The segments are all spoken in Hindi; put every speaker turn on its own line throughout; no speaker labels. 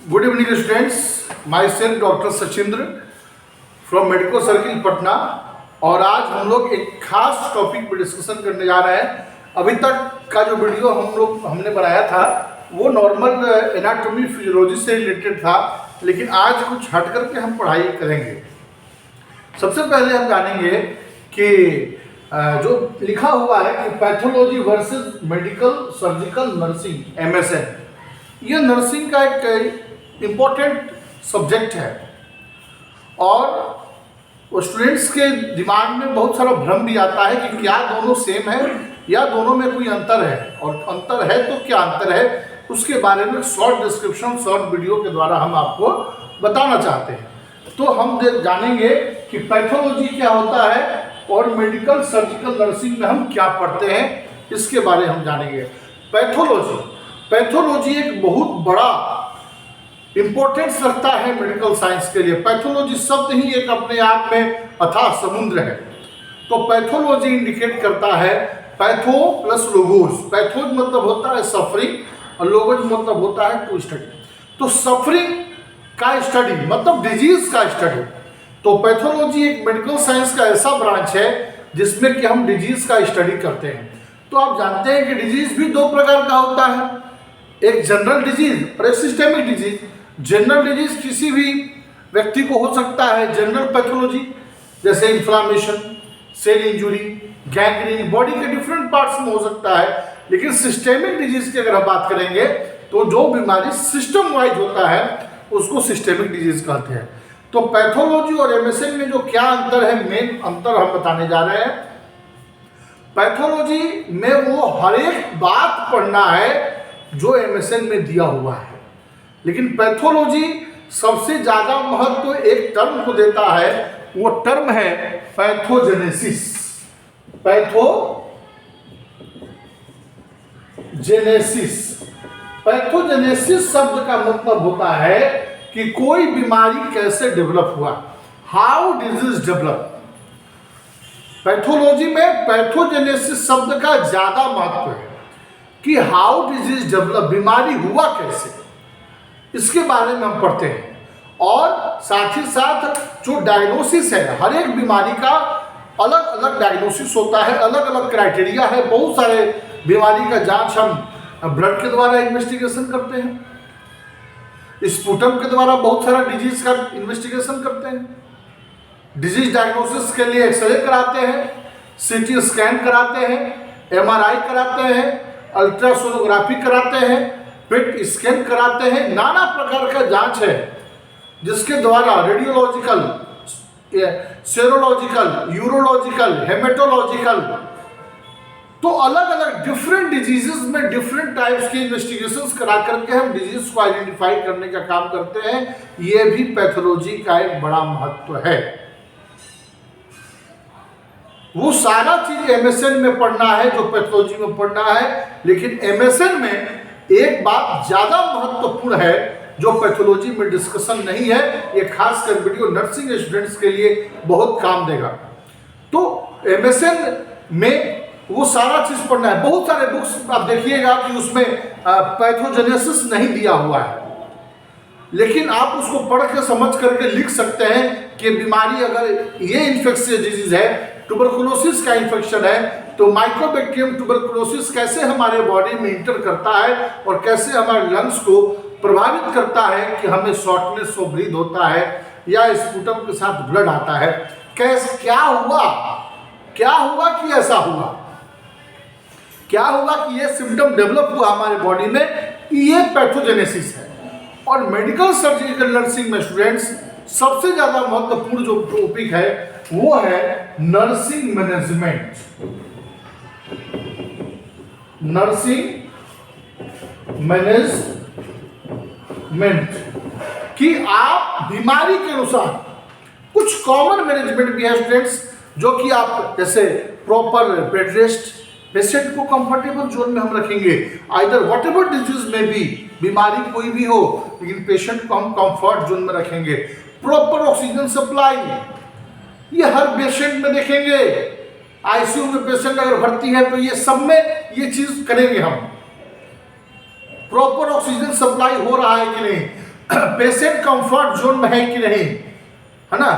Good evening, students. Myself Dr. Sachindra from medico circle Patna. और आज हम लोग एक खास टॉपिक पर डिस्कशन करने जा रहे हैं। अभी तक का जो वीडियो हमने बनाया था वो नॉर्मल एनाटॉमी फिजियोलॉजी से रिलेटेड था, लेकिन आज कुछ हट करके हम पढ़ाई करेंगे। सबसे पहले हम जानेंगे कि जो लिखा हुआ है कि pathology versus medical surgical nursing MSN, ये नर्सिंग का एक इम्पोर्टेंट सब्जेक्ट है और स्टूडेंट्स के दिमाग में बहुत सारा भ्रम भी आता है कि क्या दोनों सेम है या दोनों में कोई अंतर है, और अंतर है तो क्या अंतर है, उसके बारे में शॉर्ट डिस्क्रिप्शन शॉर्ट वीडियो के द्वारा हम आपको बताना चाहते हैं। तो हम जानेंगे कि पैथोलॉजी क्या होता है और मेडिकल सर्जिकल नर्सिंग में हम क्या पढ़ते हैं, इसके बारे में हम जानेंगे। पैथोलॉजी एक बहुत बड़ा इंपॉर्टेंस रखता है मेडिकल साइंस के लिए। पैथोलॉजी शब्द ही एक अपने आप में अथाह समुद्र है। तो पैथोलॉजी इंडिकेट करता है पैथो प्लस लोगोस। पैथोज मतलब होता है सफरिंग और लोगोज मतलब होता है टू स्टडी। तो सफरिंग का स्टडी मतलब डिजीज का स्टडी। तो पैथोलॉजी एक मेडिकल साइंस का ऐसा ब्रांच है जिसमें कि हम डिजीज का स्टडी करते हैं। तो आप जानते हैं कि डिजीज भी दो प्रकार का होता है, एक जनरल डिजीज और एक सिस्टेमिक डिजीज। जनरल डिजीज किसी भी व्यक्ति को हो सकता है, जनरल पैथोलॉजी जैसे inflammation, cell injury, gangrene, body के डिफरेंट पार्ट्स में हो सकता है। लेकिन सिस्टेमिक डिजीज की अगर हम बात करेंगे तो जो बीमारी सिस्टम वाइज होता है उसको सिस्टेमिक डिजीज कहते हैं। तो पैथोलॉजी और MSN में जो क्या अंतर है, मेन अंतर हम बताने जा रहे हैं। पैथोलॉजी में वो हर एक बात पढ़ना है जो MSN में दिया हुआ है, लेकिन पैथोलॉजी सबसे ज्यादा महत्व एक टर्म को देता है, वो टर्म है पैथोजेनेसिस। पैथोजेनेसिस शब्द का मतलब होता है कि कोई बीमारी कैसे डेवलप हुआ, हाउ डिजीज डेवलप। पैथोलॉजी में पैथोजेनेसिस शब्द का ज्यादा महत्व है कि हाउ डिजीज डेवलप, बीमारी हुआ कैसे, इसके बारे में हम पढ़ते हैं। और साथ ही साथ जो डायग्नोसिस है, हर एक बीमारी का अलग अलग डायग्नोसिस होता है, अलग अलग क्राइटेरिया है। बहुत सारे बीमारी का जांच हम ब्लड के द्वारा इन्वेस्टिगेशन करते हैं, स्पुटम के द्वारा बहुत सारा डिजीज का इन्वेस्टिगेशन करते हैं, डिजीज डायग्नोसिस के लिए एक्सरे कराते हैं, CT स्कैन कराते हैं, MRI कराते हैं, अल्ट्रासोनोग्राफी कराते हैं, पेट स्कैन कराते हैं। नाना प्रकार का जांच है जिसके द्वारा रेडियोलॉजिकल, सेरोलॉजिकल, यूरोलॉजिकल, हेमेटोलॉजिकल, तो अलग अलग डिफरेंट डिजीजेस में डिफरेंट टाइप्स के इन्वेस्टिगेशंस करा करके हम डिजीज को आइडेंटिफाई करने का काम करते हैं। ये भी पैथोलॉजी का एक बड़ा महत्व है। वो सारा चीज MSN में पढ़ना है जो पैथोलॉजी में पढ़ना है, लेकिन MSN में एक बात ज्यादा महत्वपूर्ण है जो पैथोलॉजी में डिस्कशन नहीं है। ये खास कर वीडियो नर्सिंग स्टूडेंट्स के लिए बहुत काम देगा। तो MSN में वो सारा चीज पढ़ना है। बहुत सारे बुक्स आप देखिएगा कि उसमें पैथोजेनेसिस नहीं दिया हुआ है, लेकिन आप उसको पढ़ के समझ करके लिख सकते हैं कि बीमारी अगर ये इन्फेक्शियस डिजीज है, ट्यूबरकुलोसिस का इन्फेक्शन है, तो माइकोबैक्टीरियम ट्यूबरकुलोसिस कैसे हमारे बॉडी में इंटर करता है और कैसे हमारे लंग्स को प्रभावित करता है कि हमें शॉर्टनेस ऑफ ब्रीथ होता है या स्पुटम के साथ ब्लड आता है, कैसे क्या हुआ कि ऐसा हुआ, क्या हुआ कि ये सिम्टम डेवलप हुआ हमारे बॉडी में, ये पैथोजेनेसिस है। और मेडिकल सर्जिकल नर्सिंग में स्टूडेंट्स सबसे ज्यादा महत्वपूर्ण जो टॉपिक है वो है नर्सिंग मैनेजमेंट। कि आप बीमारी के अनुसार कुछ कॉमन मैनेजमेंट भी है स्टूडेंट्स, जो कि आप जैसे प्रॉपर बेड रेस्ट, पेशेंट को कंफर्टेबल जोन में हम रखेंगे, आइदर वॉट एवर डिजीज में भी, बीमारी कोई भी हो लेकिन पेशेंट को हम कंफर्ट जोन में रखेंगे। प्रॉपर ऑक्सीजन सप्लाई, ये हर पेशेंट में देखेंगे। ICU में पेशेंट अगर भर्ती है तो ये सब में ये चीज करेंगे हम। प्रॉपर ऑक्सीजन सप्लाई हो रहा है कि नहीं, पेशेंट कंफर्ट जोन में है कि नहीं, है ना,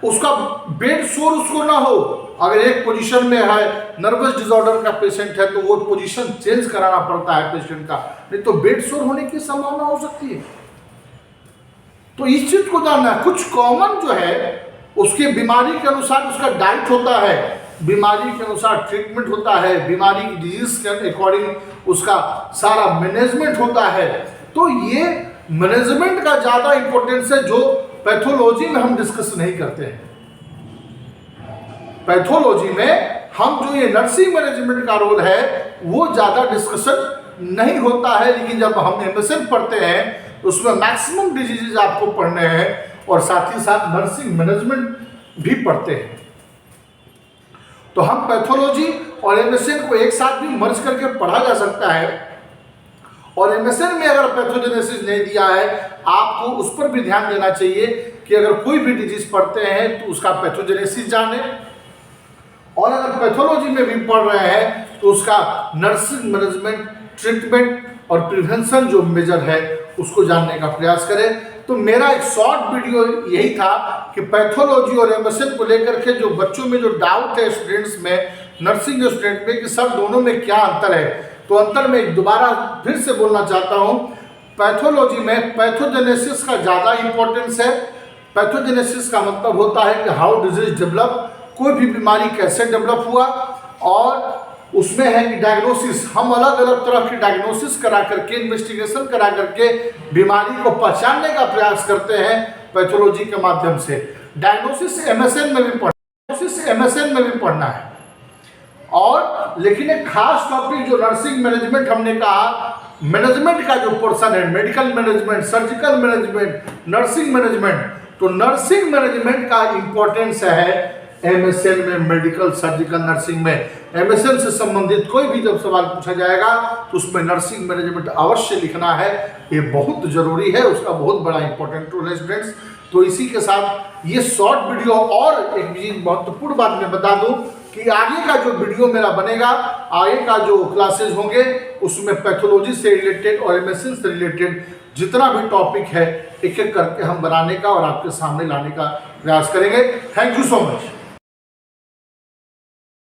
उसका बेड शोर उसको ना हो। अगर एक पोजीशन में है, नर्वस डिसऑर्डर का पेशेंट है, तो वो पोजीशन चेंज कराना पड़ता है पेशेंट का, नहीं तो बेड शोर होने की संभावना हो सकती है। तो इस चीज को जानना है। कुछ कॉमन जो है उसके बीमारी के अनुसार उसका डाइट होता है, बीमारी के अनुसार ट्रीटमेंट होता है, बीमारी की डिजीज के अकॉर्डिंग उसका सारा मैनेजमेंट होता है। तो ये मैनेजमेंट का ज्यादा इंपॉर्टेंस है, जो पैथोलॉजी में हम डिस्कस नहीं करते हैं। पैथोलॉजी में हम जो ये नर्सिंग मैनेजमेंट का रोल है वो ज्यादा डिस्कशन नहीं होता है, लेकिन जब हम एमएसएन पढ़ते हैं तो उसमें मैक्सिमम डिजीजेज आपको पढ़ने हैं और साथ ही साथ नर्सिंग मैनेजमेंट भी पढ़ते हैं। तो हम पैथोलॉजी और एमएसएन को एक साथ भी मर्ज करके पढ़ा जा सकता है। और एमएसएन में अगर पैथोजेनेसिस नहीं दिया है, आपको उस पर भी ध्यान देना चाहिए कि अगर कोई भी डिजीज पढ़ते हैं तो उसका पैथोजेनेसिस जाने, और अगर पैथोलॉजी में भी पढ़ रहे हैं तो उसका नर्सिंग मैनेजमेंट, ट्रीटमेंट और प्रिवेंशन जो मेजर है उसको जानने का प्रयास करें। तो मेरा एक शॉर्ट वीडियो यही था कि पैथोलॉजी और एमएसएन को लेकर के जो बच्चों में जो डाउट है स्टूडेंट्स में, नर्सिंग स्टूडेंट में, कि सर दोनों में क्या अंतर है। तो अंतर में दोबारा फिर से बोलना चाहता हूँ, पैथोलॉजी में पैथोजेनेसिस का ज़्यादा इंपॉर्टेंस है। पैथोजेनेसिस का मतलब होता है कि हाउ डिजीज डेवलप, कोई भी बीमारी कैसे डेवलप हुआ, और उसमें है कि डायग्नोसिस, हम अलग अलग तरह की डायग्नोसिस करा करके, इन्वेस्टिगेशन करा करके बीमारी को पहचानने का प्रयास करते हैं पैथोलॉजी के माध्यम से। डायग्नोसिस एमएसएन में भी पढ़ना है। और लेकिन एक खास टॉपिक जो नर्सिंग मैनेजमेंट हमने कहा, मैनेजमेंट का जो पोर्शन है, medical management, surgical management, nursing management, तो नर्सिंग मैनेजमेंट का इंपॉर्टेंस है एमएसएन में, मेडिकल सर्जिकल नर्सिंग में। एमएसएन से संबंधित कोई भी जब सवाल पूछा जाएगा तो उसमें नर्सिंग मैनेजमेंट अवश्य लिखना है, ये बहुत जरूरी है, उसका बहुत बड़ा इंपॉर्टेंट रोल है स्टूडेंट्स। तो इसी के साथ ये शॉर्ट वीडियो, और एक चीज महत्वपूर्ण बात मैं बता दूं कि आगे का जो वीडियो मेरा बनेगा, आगे का जो क्लासेज होंगे उसमें पैथोलॉजी से रिलेटेड और एमएसएन से रिलेटेड जितना भी टॉपिक है एक एक करके हम बनाने का और आपके सामने लाने का प्रयास करेंगे। Thank you so much.